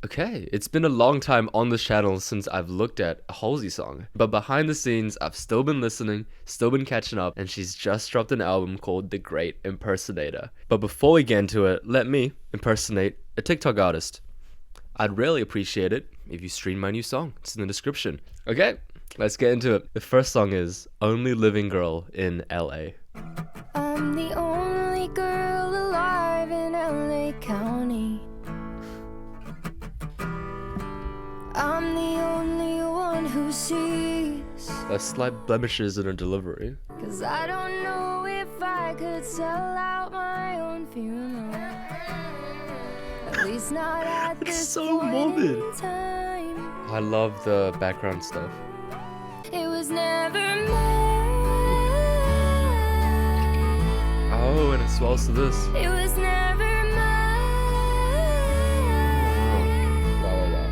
Okay, it's been a long time on this channel since I've looked at a Halsey song, but behind the scenes, I've still been listening, still been catching up, and she's just dropped an album called The Great Impersonator. But before we get into it, let me impersonate a TikTok artist. I'd really appreciate it if you stream my new song. It's in the description. Okay, let's get into it. The first song is Only Living Girl in LA. I'm the only girl alive in LA County. I'm the only one who sees. Slight blemishes in her delivery. Cause I don't know if I could sell out my own funeral. At least not at It's this so point morbid. in time. I love the background stuff. It was never mine. Oh, and it swells to this. It was never mine. Wow.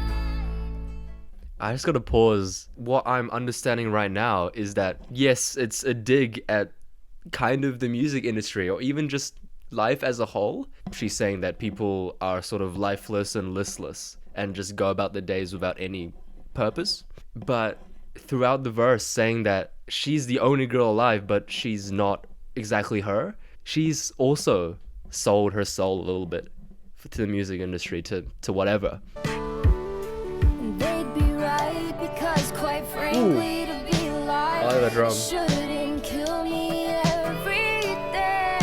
I just gotta pause. What I'm understanding right now is that, yes, it's a dig at kind of the music industry or even just life as a whole. She's saying that people are sort of lifeless and listless and just go about their days without any purpose. But throughout the verse saying that she's the only girl alive, but she's not exactly her, she's also sold her soul a little bit to the music industry, to whatever. They'd be right because quite frankly to be alive I like that drum. shouldn't kill me every day.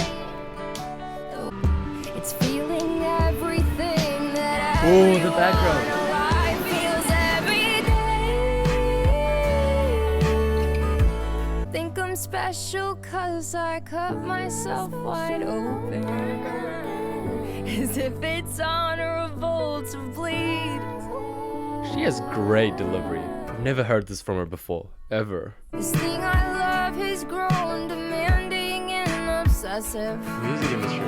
It's feeling everything that Oh, the background. alive feels every day. Think I'm special cause I cut myself wide open, as if it's honorable to bleed. She has great delivery. I've never heard this from her before, ever. This thing I love has grown demanding and obsessive, Music industry.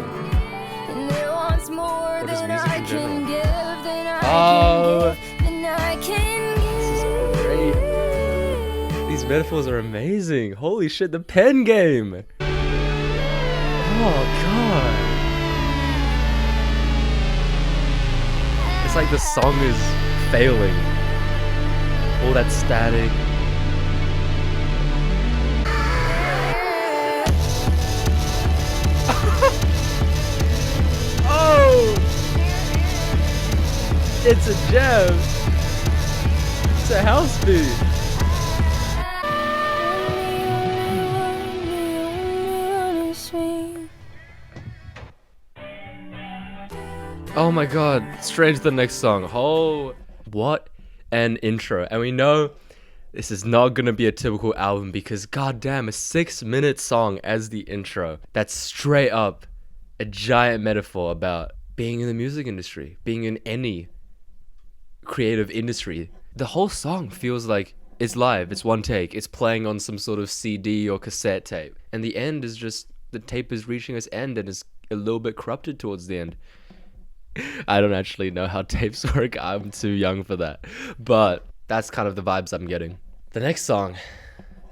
and it wants more just than music I in can general? give, than I Oh. can give, than I can give. Great. These metaphors are amazing. Holy shit, the pen game. Oh god. It's like the song is failing. All that static. Oh! It's a gem. It's a house beat. Oh my god, straight to the next song. Oh, what an intro. And we know this is not gonna be a typical album because goddamn, a 6-minute song as the intro. That's straight up a giant metaphor about being in the music industry, being in any creative industry. The whole song feels like it's live, it's one take, it's playing on some sort of CD or cassette tape. And the end is just, the tape is reaching its end and is a little bit corrupted towards the end. I don't actually know how tapes work, I'm too young for that. But that's kind of the vibes I'm getting. The next song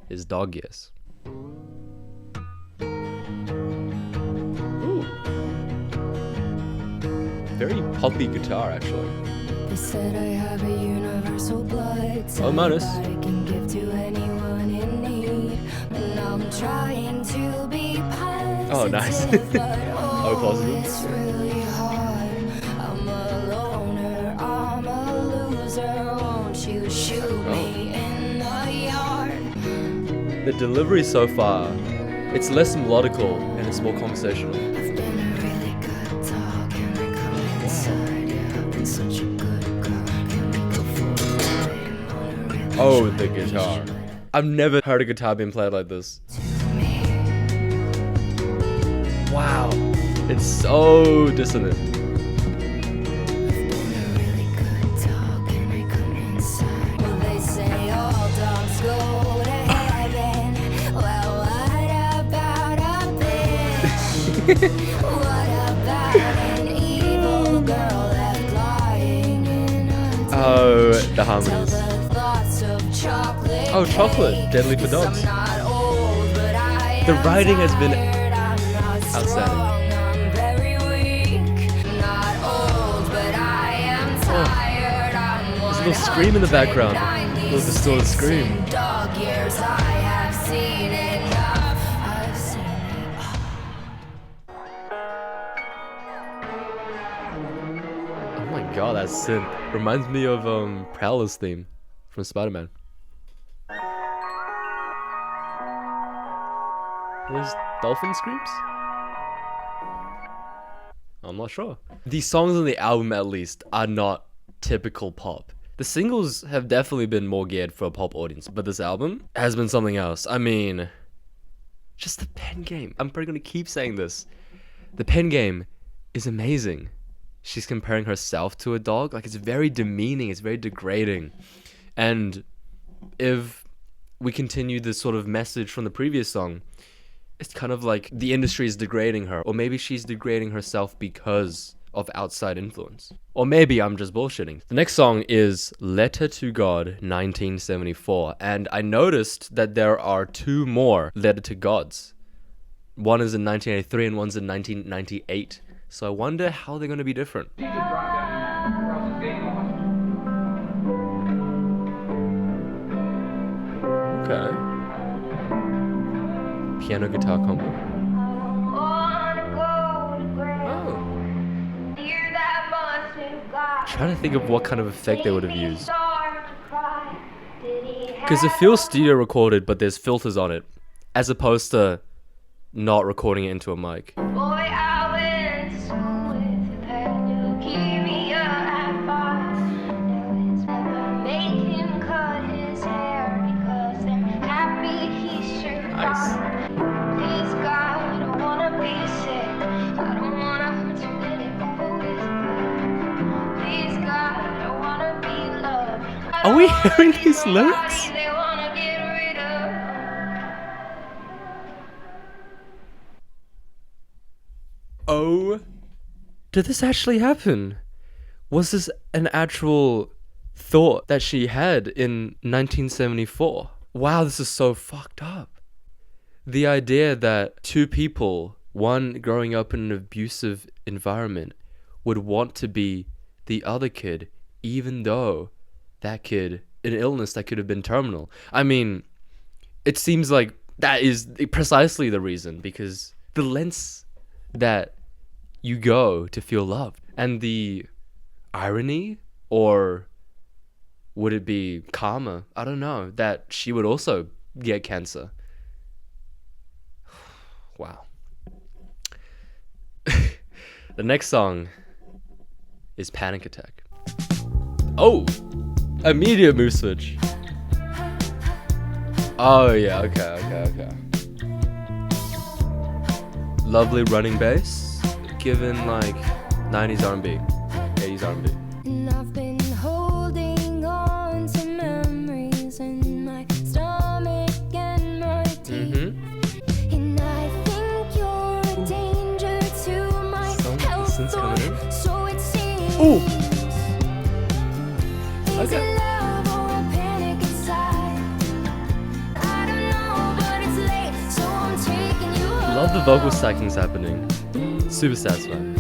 is Dog Years. Ooh. Very poppy guitar, actually. They said I have a universal blood Oh, minus. that I can give to anyone in need. But now I'm trying to be positive. Oh, nice. But Oh, positive. it's really hard. I'm a loner, I'm a loser. Won't you shoot me in the yard? The delivery so far, it's less melodical and it's more conversational. I've been a really good dog. Can I come inside? Yeah, I've been such a good girl. Can we go for a ride on a really Oh, the guitar. I've never heard a guitar being played like this. Wow. It's so dissonant. Oh, the harmonies. Oh, chocolate. Deadly for dogs. The writing has been outstanding. little scream in the background. Little distorted scream. Dog years, I have seen enough. I've seen Oh my god, that synth reminds me of Prowler's theme from Spider-Man. Was dolphin screams? I'm not sure. The songs on the album, at least, are not typical pop. The singles have definitely been more geared for a pop audience, but this album has been something else. I mean, just the pen game. I'm probably gonna keep saying this. The pen game is amazing. She's comparing herself to a dog. Like, it's very demeaning, it's very degrading. And if we continue this sort of message from the previous song, it's kind of like the industry is degrading her, or maybe she's degrading herself because of outside influence. Or maybe I'm just bullshitting. The next song is Letter to God 1974, and I noticed that there are two more Letter to Gods. One is in 1983 and one's in 1998. So I wonder how they're going to be different. Okay. Piano guitar combo. Oh. Trying to think of what kind of effect they would have used. Because it feels studio recorded, but there's filters on it, as opposed to not recording it into a mic. Nice. Are we hearing these lyrics? Oh, did this actually happen? Was this an actual thought that she had in 1974? Wow, this is so fucked up. The idea that two people, one growing up in an abusive environment, would want to be the other kid, even though that kid, an illness that could have been terminal. I mean, it seems like that is precisely the reason, because the lengths that you go to feel loved, and the irony, or would it be karma? I don't know, that she would also get cancer. Wow. The next song is Panic Attack. Oh! Immediate mood switch. Oh yeah, okay. Lovely running bass, given like 90s R&B, 80s R&B. And I've been holding on to memories in my stomach and my teeth. And I think you're a danger to my health, so it seems. Ooh. Is Okay. it love or a panic inside? I don't know, but it's late, so I'm taking you home. Love the vocal stacking's happening. Super satisfying.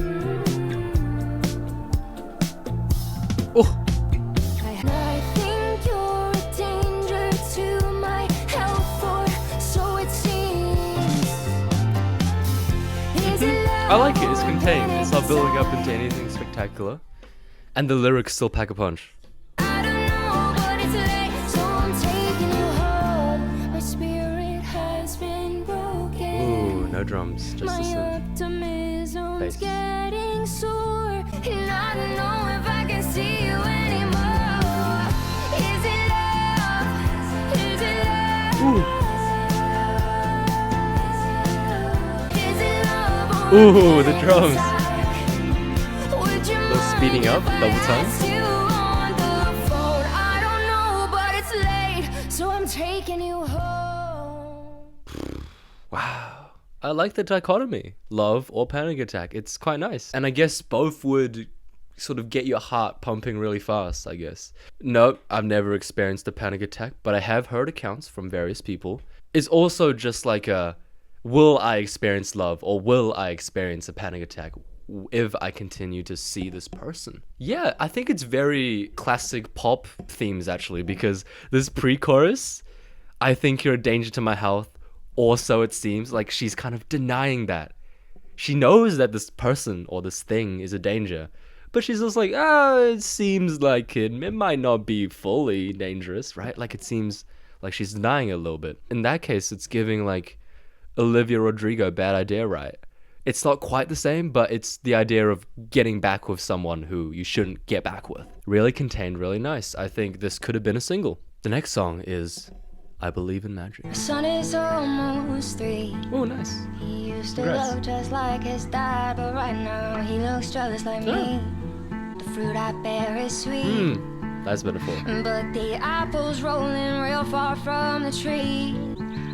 Oh. I think you're a danger to my health, or so it seems. Is it love I like it, it's or a contained. It's not panic building up into inside? anything spectacular. And the lyrics still pack a punch. I don't know, but it's late, so I'm taking you home. My spirit has been broken. Ooh, no drums, just My a synth. optimism's Bass. getting sore, and I don't know if I can see you anymore. Is it love? Is it love? Ooh. Is it love or Ooh, the drums. would you Little speeding up, double time. you on the phone? I don't know, but it's late, so I'm taking you home. Wow. I like the dichotomy. Love or panic attack. It's quite nice. And I guess both would sort of get your heart pumping really fast, I guess. Nope, I've never experienced a panic attack, but I have heard accounts from various people. It's also just like a, will I experience love or will I experience a panic attack? if I continue to see this person. Yeah, I think it's very classic pop themes actually, because this pre-chorus, I think you're a danger to my health, or so it seems. Like, she's kind of denying that. She knows that this person or this thing is a danger, but she's just like, it seems like it might not be fully dangerous, right? Like, it seems like she's denying it a little bit. In that case, it's giving like Olivia Rodrigo Bad Idea, right? It's not quite the same, but it's the idea of getting back with someone who you shouldn't get back with. Really contained, really nice. I think this could have been a single. The next song is I Believe in Magic. My son is almost 3. Oh, nice. He used to Congrats. look just like his dad, but right now he looks just like me. The fruit I bear is sweet, That's metaphor. but the apple's rolling real far from the tree.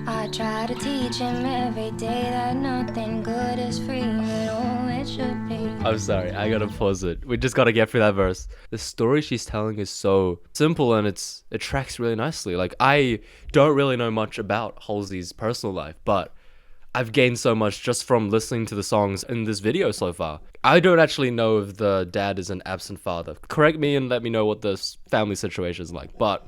I try to teach him every day that nothing good is free, but all it should be. I'm sorry, I gotta pause it. We just gotta get through that verse. The story she's telling is so simple and it tracks really nicely. Like, I don't really know much about Halsey's personal life, but I've gained so much just from listening to the songs in this video so far. I don't actually know if the dad is an absent father. Correct me and let me know what this family situation is like, but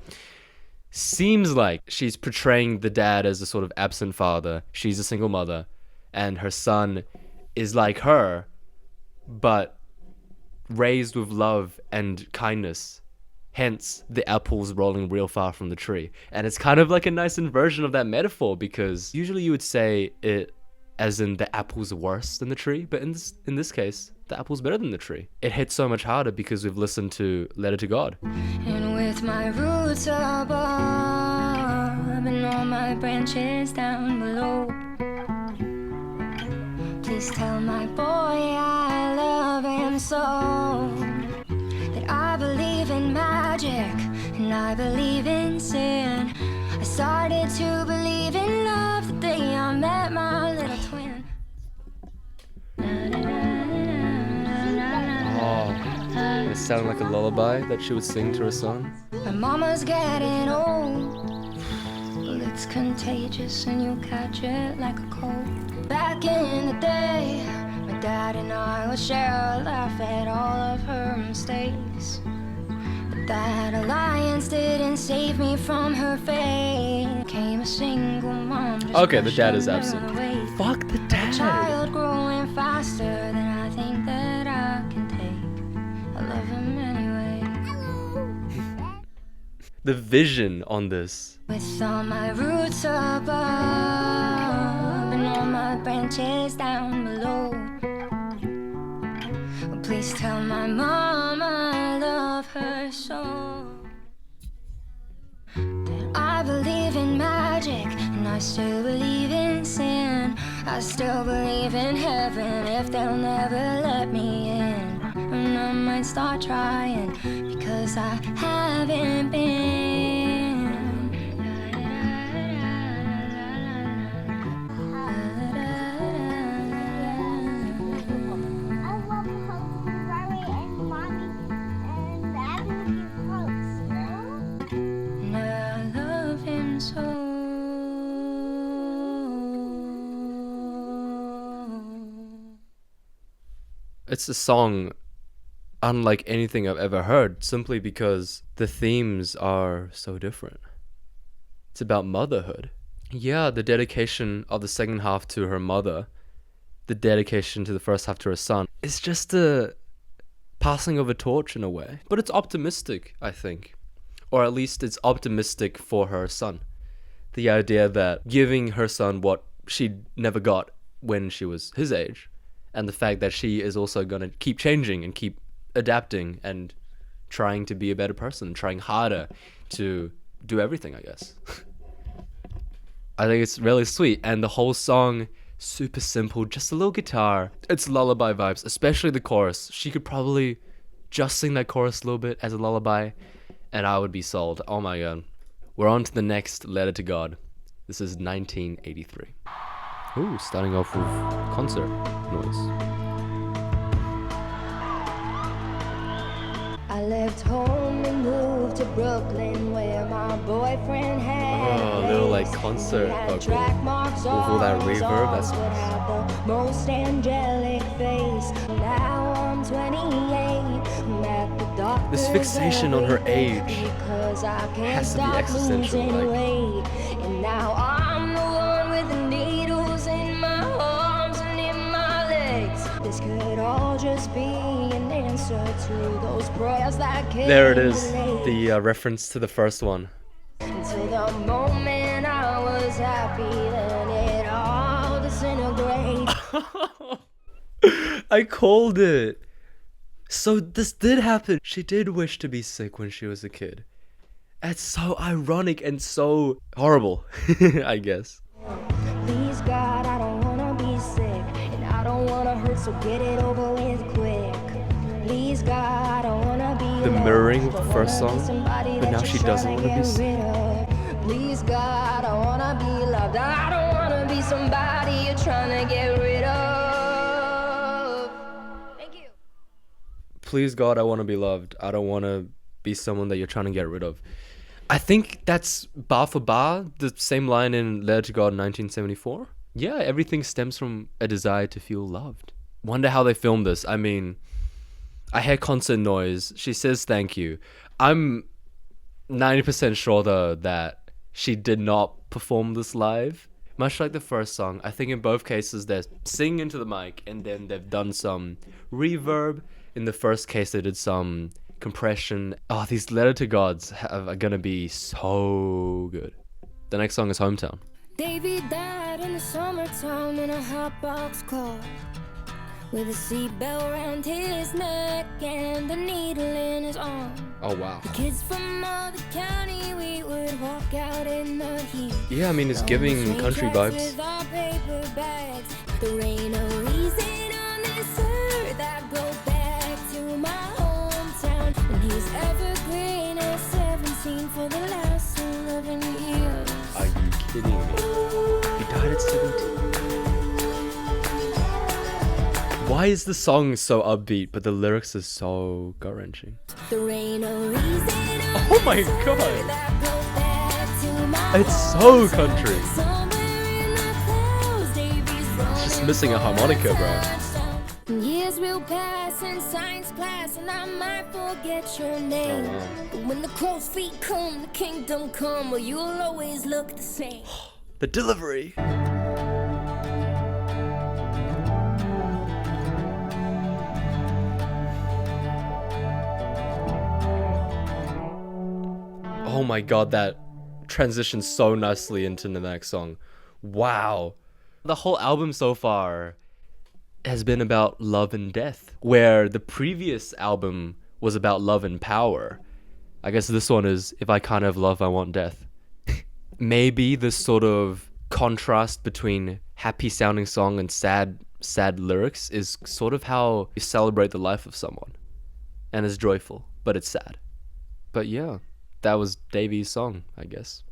seems like she's portraying the dad as a sort of absent father. She's a single mother, and her son is like her, but raised with love and kindness. Hence, the apple's rolling real far from the tree. And it's kind of like a nice inversion of that metaphor, because usually you would say it as in the apple's worse than the tree, but in this case, the apple's better than the tree. It hits so much harder because we've listened to Letter to God. And with my roots above and all my branches down below, please tell my boy I love him so. That I believe in magic and I believe in sin. I started to believe in love the day I met my little twin. Oh, it sounded like a lullaby that she would sing to her son. My mama's getting old. Well, it's contagious and you catch it like a cold. Back in the day, my dad and I would share a laugh at all of her mistakes. But that alliance didn't save me from her fate. Became a single mom. just Okay, the dad is pushing absent. her away. Fuck the A dad. child growing faster than I think that I can take. I love him anyway. The vision on this. With all my roots above and all my branches down below, well, please tell my mom I love her so. That I believe in magic and I still believe in sin. I still believe in heaven if they'll never let me in. And I might start trying because I haven't been. And I love him so. It's a song unlike anything I've ever heard, simply because the themes are so different. It's about motherhood. Yeah, the dedication of the second half to her mother, the dedication to the first half to her son. It's just a passing of a torch in a way. But it's optimistic, I think. Or at least it's optimistic for her son. The idea that giving her son what she never got when she was his age, and the fact that she is also going to keep changing and keep adapting and trying to be a better person, trying harder to do everything, I guess. I think it's really sweet, and the whole song, super simple, just a little guitar. It's lullaby vibes, especially the chorus. She could probably just sing that chorus a little bit as a lullaby, and I would be sold. Oh my god. We're on to the next Letter to God. This is 1983. Ooh, starting off with concert noise. I left home and moved to Brooklyn where my boyfriend had Oh, a little like concert vocal with all that reverb. That's would have the most angelic face. Now I'm 28. I'm at the doctor's This fixation on her age because I can't has to be stop existential, losing like- weight. And now I'm the one with the needles in my arms and in my legs. This could all just be an answer to those prayers that came There it is, late. the reference to the first one. Until the moment I was happy, then it all disintegrates. I called it. So this did happen. She did wish to be sick when she was a kid. That's so ironic and so horrible, I guess. Please God, I don't wanna be sick, and I don't wanna hurt, so get it over with quick. Please God, I don't wanna be The alone, mirroring of the don't first wanna be song, somebody but that now you're she doesn't trying wanna be get sick. rid of. Please God, I wanna be loved. I don't wanna be somebody you're trying to get rid of. Thank you. Please God, I want to be loved. I don't want to be someone that you're trying to get rid of. I think that's bar for bar the same line in Letter to God 1974. Yeah, everything stems from a desire to feel loved. Wonder how they filmed this. I mean, I hear concert noise. She says thank you. I'm 90% sure though that she did not perform this live. Much like the first song, I think in both cases they're singing into the mic and then they've done some reverb. In the first case, they did some compression. Oh, these Letter to Gods are gonna be so good. The next song is Hometown. Davey died in the summertime in a hot box car with a seatbelt around his neck and a needle in his arm. Oh, wow. The kids from all the county, we would walk out in the heat. Yeah, I mean, it's giving country vibes. With our paper bags. There ain't no reason on this earth I'd go back to my hometown. And he's evergreen at 17 for the last 11 years. Are you kidding me? He died at 17. Why is the song so upbeat, but the lyrics are so gut-wrenching? There ain't no reason Oh my god! It's so country! It's just missing a harmonica, bro. Years will pass in science class, and I might forget your name. wow. But when the crow's feet come, the kingdom come, well, you'll always look the same. The delivery! Oh my god, that transitions so nicely into the next song. Wow. The whole album so far has been about love and death, where the previous album was about love and power. I guess this one is, if I can't have love, I want death. Maybe this sort of contrast between happy sounding song and sad lyrics is sort of how you celebrate the life of someone. And it's joyful, but it's sad. But yeah, that was Davey's song, I guess.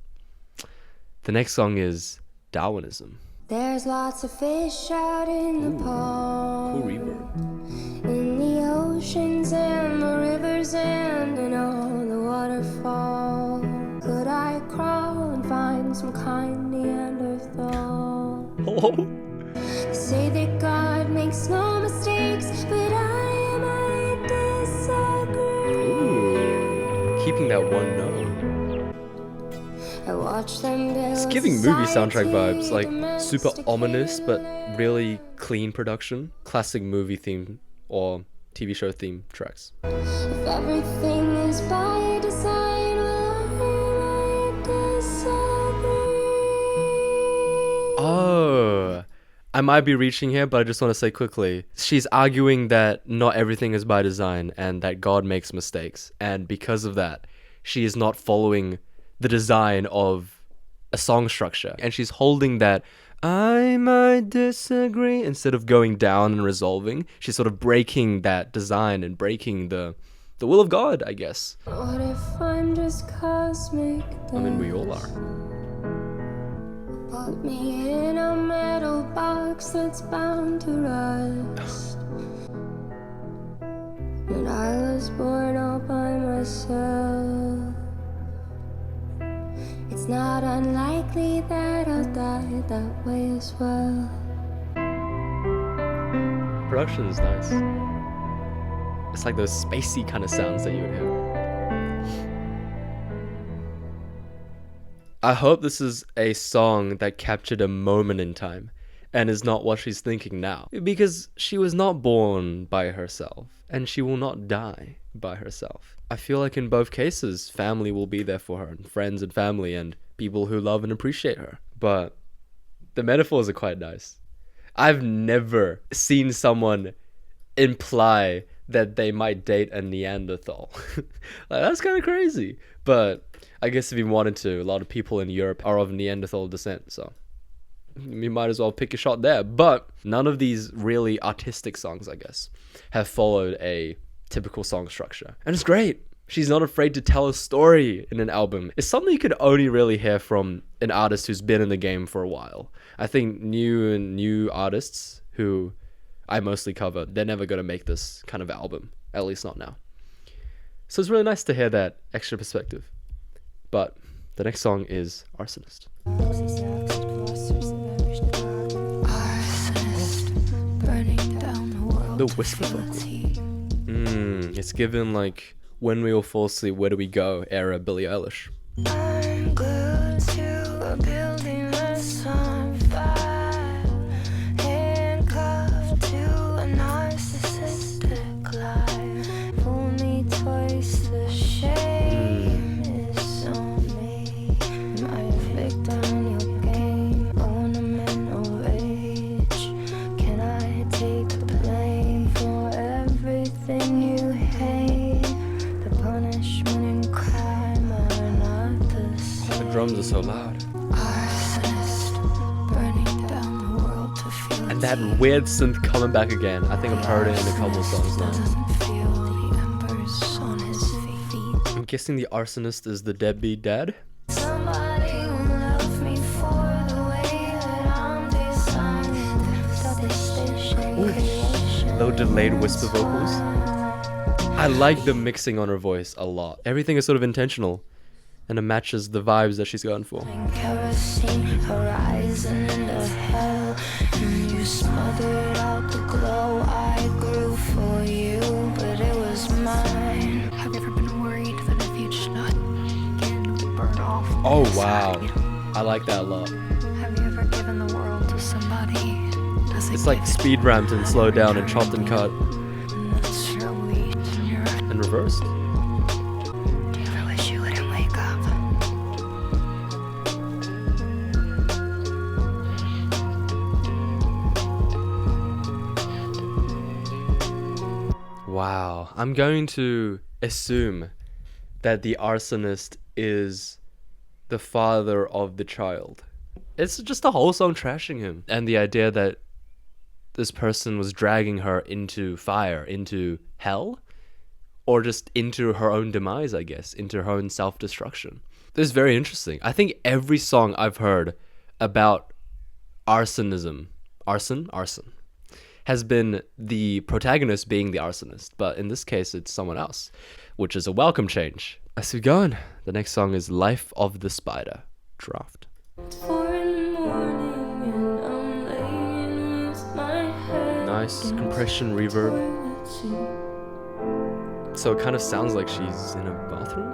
The next song is Darwinism. There's lots of fish out in the pond, Cool reverb. in the oceans and the rivers and in all the waterfall. Could I crawl and find some kind Neanderthal? Hello? They say that God makes no mistakes, but I might disagree. Ooh, keeping that one note. I watch them build It's giving movie soundtrack vibes, like society, super ominous but really clean production. Classic movie theme or TV show theme tracks. If everything is by design, well, I might disagree. Oh, I might be reaching here, but I just want to say quickly. She's arguing that not everything is by design and that God makes mistakes. And because of that, she is not following the design of a song structure. And she's holding that I might disagree instead of going down and resolving. She's sort of breaking that design and breaking the will of God, I guess. What if I'm just cosmic? I mean, we all are. Put me in a metal box that's bound to rust. And I was born all by myself. It's not unlikely that I'll die that way as well. Production is nice. It's like those spacey kind of sounds that you would hear. I hope this is a song that captured a moment in time and is not what she's thinking now. Because she was not born by herself and she will not die by herself. I feel like in both cases, family will be there for her, and friends and family and people who love and appreciate her. But the metaphors are quite nice. I've never seen someone imply that they might date a Neanderthal. Like, that's kind of crazy. But I guess if you wanted to, a lot of people in Europe are of Neanderthal descent, so you might as well pick a shot there. But none of these really artistic songs, I guess, have followed a typical song structure. And it's great. She's not afraid to tell a story in an album. It's something you could only really hear from an artist who's been in the game for a while. I think new artists who I mostly cover, they're never going to make this kind of album, at least not now. So it's really nice to hear that extra perspective. But the next song is Arsonist. The whisper vocal. It's given like When We All Fall Asleep, Where Do We Go era Billie Eilish. I'm glued to a building that's on fire, handcuffed to a narcissistic lie. Pull me twice, the shame is on me. I'm a victim in your game, ornament of age. Can I take the blame for everything you hate? The punishment and crime are not the same. The drums are so loud. Arsonist, burning down the world to feel And that weird synth coming back again. I think I've heard it in a couple of songs now. doesn't feel the embers on his feet. I'm guessing the arsonist is the deadbeat dad. Somebody who loves me for the way that I'm designed. Statistician creation. Low delayed whisper vocals. I like the mixing on her voice a lot. Everything is sort of intentional and it matches the vibes that she's going for. Kerosene horizon into hell, and you smothered out the glow I grew for you, but it was mine. Have you ever been worried that if you just not get burned off? Oh wow, I like that a lot. Have you ever given the world to somebody? Does it It's like speed ramped and slowed down and chopped and cut That's your weed. and reversed. Do you ever wish you wouldn't wake up? Wow, I'm going to assume that the arsonist is the father of the child. It's just a whole song trashing him. And the idea that this person was dragging her into fire, into hell, or just into her own demise, I guess, into her own self-destruction. This is very interesting. I think every song I've heard about arson, has been the protagonist being the arsonist, but in this case it's someone else, which is a welcome change. Let's keep going. The next song is Life of the Spider, Draft. 4 in the morning and I'm laying with my head Nice compression reverb. So it kind of sounds like she's in a bathroom.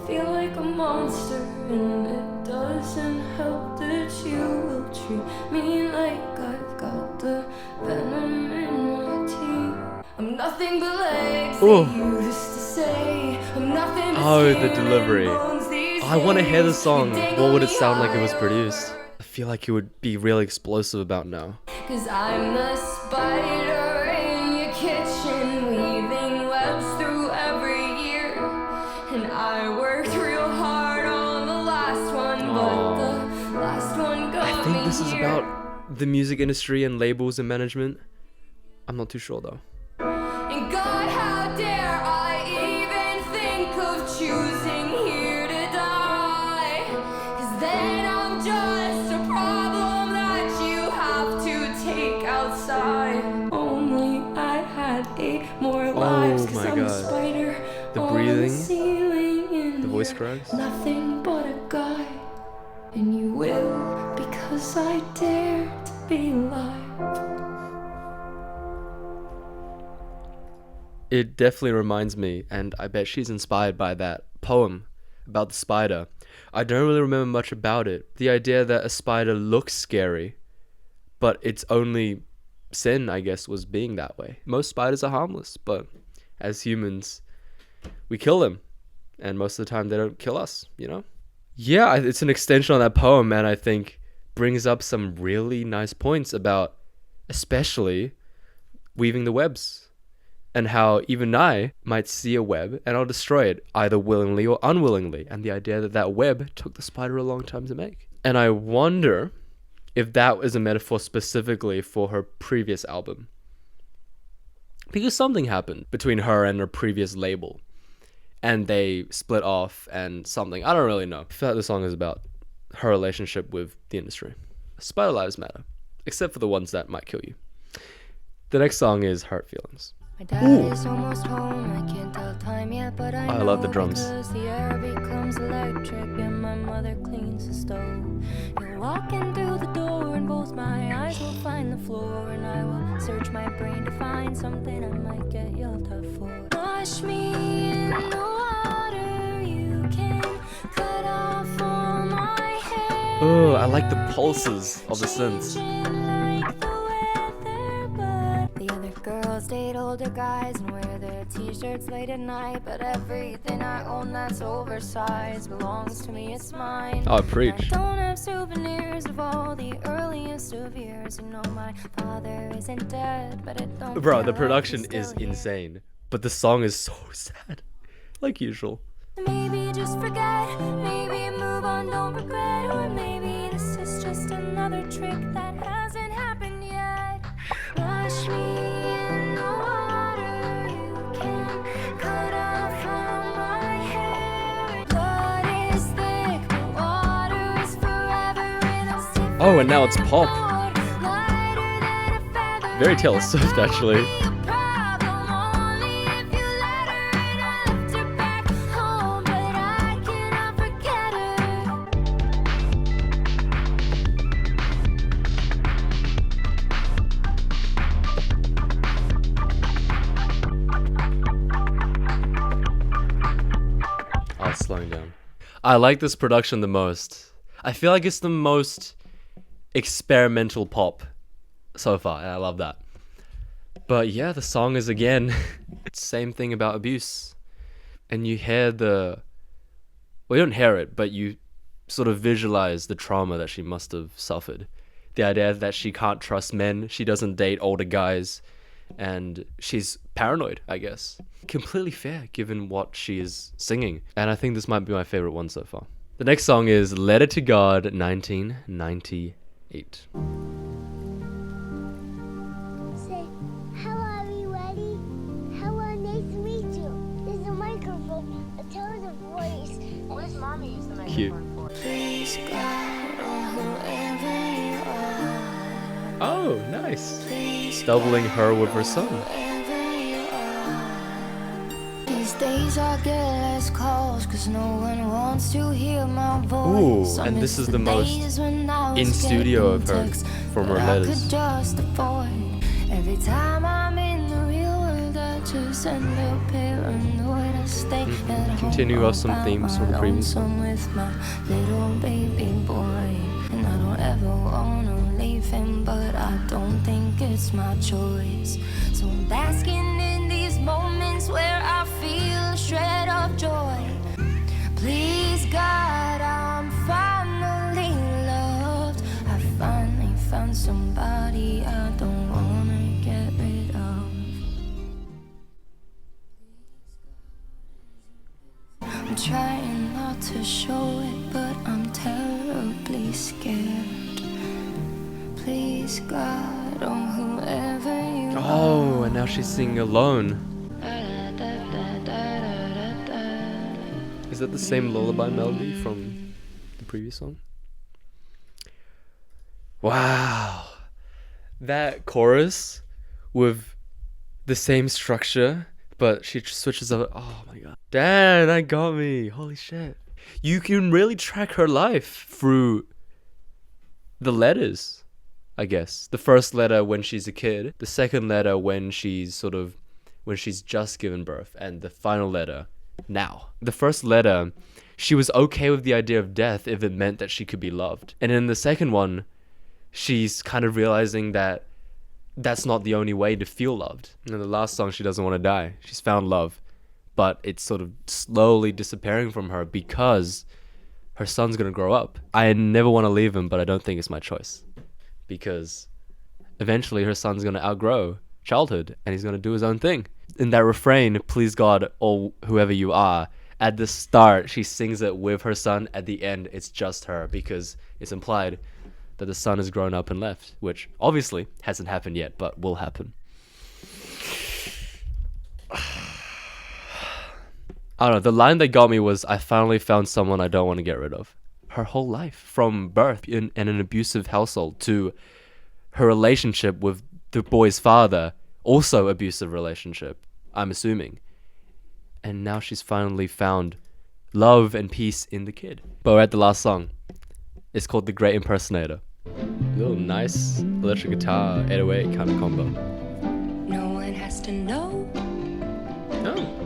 Feel like a monster and it doesn't help that you will treat me like I've got the venom in my teeth. I'm nothing but legs, Ooh. they used to say. I'm nothing but Oh, the skin and delivery. bones these I want to hear the days. song. You What would it dangle sound the like it was eye. produced? I feel like it would be really explosive about now. 'Cause I'm the spider in your kitchen, weaving webs through every year. And I worked real hard on the last one, but the last one got I think me this is here. about the music industry and labels and management. I'm not too sure though. And God, how dare I even think of choosing here to die? 'Cause then I'm just a problem that you have to take outside. Only I had 8 more lives, 'cause my I'm a God. spider The on breathing, ceiling in the voice cracks. Nothing but a guy, and you will because I dare to be alive. It definitely reminds me, and I bet she's inspired by that poem about the spider. I don't really remember much about it. The idea that a spider looks scary, but its only sin, I guess, was being that way. Most spiders are harmless, but as humans, we kill them. And most of the time, they don't kill us, you know? Yeah, it's an extension on that poem, and I think brings up some really nice points about especially weaving the webs. And how even I might see a web and I'll destroy it, either willingly or unwillingly. And the idea that that web took the spider a long time to make. And I wonder if that was a metaphor specifically for her previous album. Because something happened between her and her previous label. And they split off and something. I don't really know. I feel like the song is about her relationship with the industry. Spider lives matter. Except for the ones that might kill you. The next song is Hurt Feelings. My dad is almost home, I can't tell time yet, but I know love the drums. because the air becomes electric and my mother cleans the stove. You'll walk in through the door and both my eyes will find the floor, and I will search my brain to find something I might get yelled at for. Wash me in the water, you can cut off all my hair. Oh, I like the pulses of the synths. Like the weather, but the other girls date older guys and wear their t-shirts late at night. But everything I own that's oversized belongs to me, it's mine. Oh, preach. I don't have souvenirs of all the earliest of years. You know my father isn't dead, but it don't Bro, feel the like production he's is still here. insane. But the song is so sad. Like usual. Maybe just forget, maybe move on, don't regret, or maybe this is just another trick that hasn't happened yet. Wash me in the water, you can cut off all my hair. Blood is thick, the water is forever, and I'm stiff. Oh, and now it's pop. Lighter than a feather. Very Taylor Swift, actually. Slowing down. I like this production the most. I feel like it's the most experimental pop so far, and I love that. But yeah, the song is again same thing about abuse. And you hear well, you don't hear it, but you sort of visualize the trauma that she must have suffered. The idea that she can't trust men, she doesn't date older guys, and she's paranoid, I guess. Completely fair given what she is singing. And I think this might be my favorite one so far. The next song is Letter to God, 1998. Say, hello everybody. Hello, nice to meet you. There's a microphone, a tone of voice. What does mommy use the Cute. microphone for? Please God, or whoever you are. Oh, nice. Please Doubling her with her son. whoever you are. These days I get less calls cause no one wants to hear my voice. Ooh, I and miss this is the the most days when I was in studio of her getting texts from her that I letters. could just avoid. Every time I'm in the real world I just end up paranoid. I stay at Continue home off some all themes by from the my previous lonesome with my little baby boy. And I don't ever wanna leave him, but I don't think it's my choice. So I'm basking in these moments where I feel a shred of joy. Please God, I'm finally loved. I finally found somebody I don't wanna get rid of. I'm trying not to show it, but I'm terribly scared. Please God, oh whoever you Oh, and now she's singing alone. Is that the same lullaby melody from the previous song? Wow. That chorus with the same structure But she switches up. Oh my god. Damn, that got me. Holy shit. You can really track her life through the letters, I guess. The first letter when she's a kid, the second letter when she's just given birth, and the final letter now. The first letter, she was okay with the idea of death if it meant that she could be loved. And in the second one, she's kind of realizing that that's not the only way to feel loved. And in the last song, she doesn't want to die. She's found love, but it's sort of slowly disappearing from her because her son's going to grow up. I never want to leave him, but I don't think it's my choice, because eventually her son's going to outgrow childhood and he's going to do his own thing. In that refrain, please God, or whoever you are, at the start, she sings it with her son. At the end, it's just her, because it's implied that the son has grown up and left, which obviously hasn't happened yet, but will happen. I don't know, the line that got me was, I finally found someone I don't want to get rid of. Her whole life, from birth in an abusive household to her relationship with the boy's father, also abusive relationship, I'm assuming. And now she's finally found love and peace in the kid. But we're at the last song. It's called The Great Impersonator. Little nice electric guitar 808 kind of combo. No one has to know. Oh.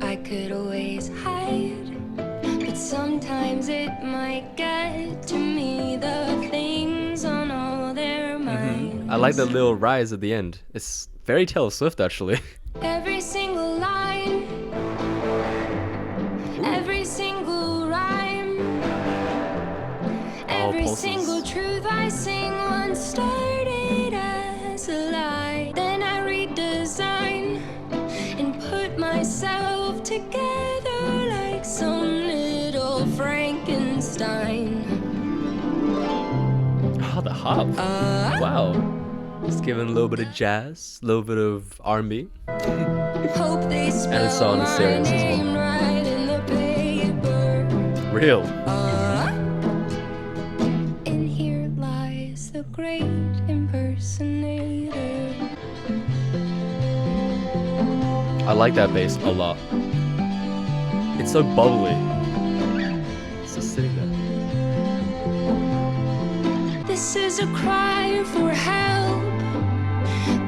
I could always hide, but sometimes it might get to me, the things on all their minds. I like that little rise at the end. It's very Taylor Swift, actually. Every single line, every single rhyme, every pulses. single truth I sing once started as a lie. Then I redesign and put myself together like some little Frankenstein. Oh, the harp. Wow. It's giving a little bit of jazz, a little bit of R&B. Hope they spell And it's on the my serious as name well. right in the paper. Real. And here lies the great impersonator. I like that bass a lot. It's so bubbly. It's just sitting there. This is a cry for help,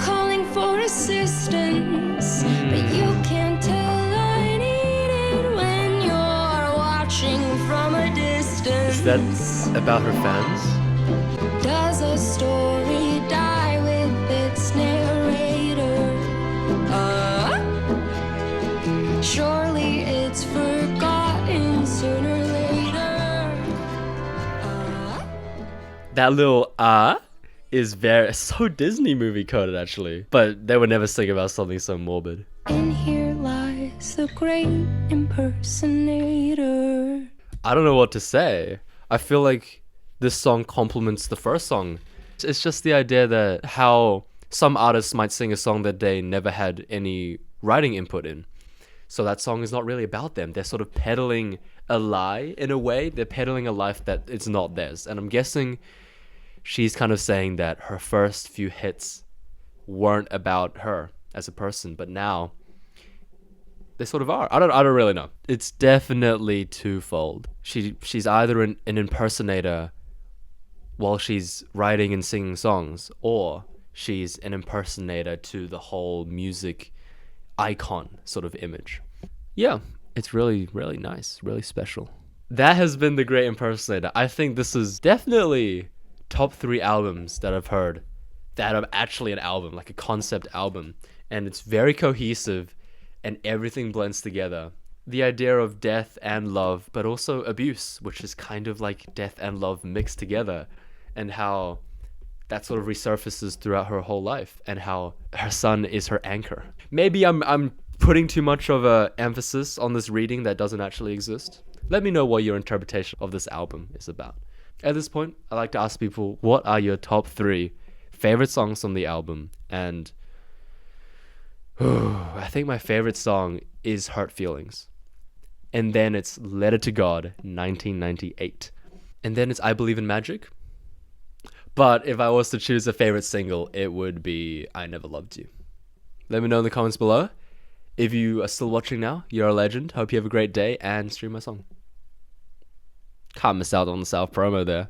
calling for assistance, but you can't tell I need it when you're watching from a distance. Is that about her fans? Does a story die with its narrator? Surely it's forgotten sooner or later. That little is so Disney movie coded, actually. But they would never sing about something so morbid. And here lies the great impersonator. I don't know what to say. I feel like this song complements the first song. It's just the idea that how some artists might sing a song that they never had any writing input in. So that song is not really about them. They're sort of peddling a lie in a way. They're peddling a life that it's not theirs. And I'm guessing she's kind of saying that her first few hits weren't about her as a person, but now they sort of are. I don't really know. It's definitely twofold. She's either an impersonator while she's writing and singing songs, or she's an impersonator to the whole music icon sort of image. Yeah, it's really, really nice, really special. That has been The Great Impersonator. I think this is definitely top 3 albums that I've heard that are actually an album, like a concept album. And it's very cohesive and everything blends together. The idea of death and love, but also abuse, which is kind of like death and love mixed together, and how that sort of resurfaces throughout her whole life, and how her son is her anchor. Maybe I'm putting too much of a emphasis on this reading that doesn't actually exist. Let me know what your interpretation of this album is about. At this point, I like to ask people, what are your top 3 favorite songs on the album? And I think my favorite song is Hurt Feelings. And then it's Letter to God, 1998. And then it's I Believe in Magic. But if I was to choose a favorite single, it would be I Never Loved You. Let me know in the comments below If you are still watching now, you're a legend. Hope you have a great day and stream my song. Can't miss out on the South promo there.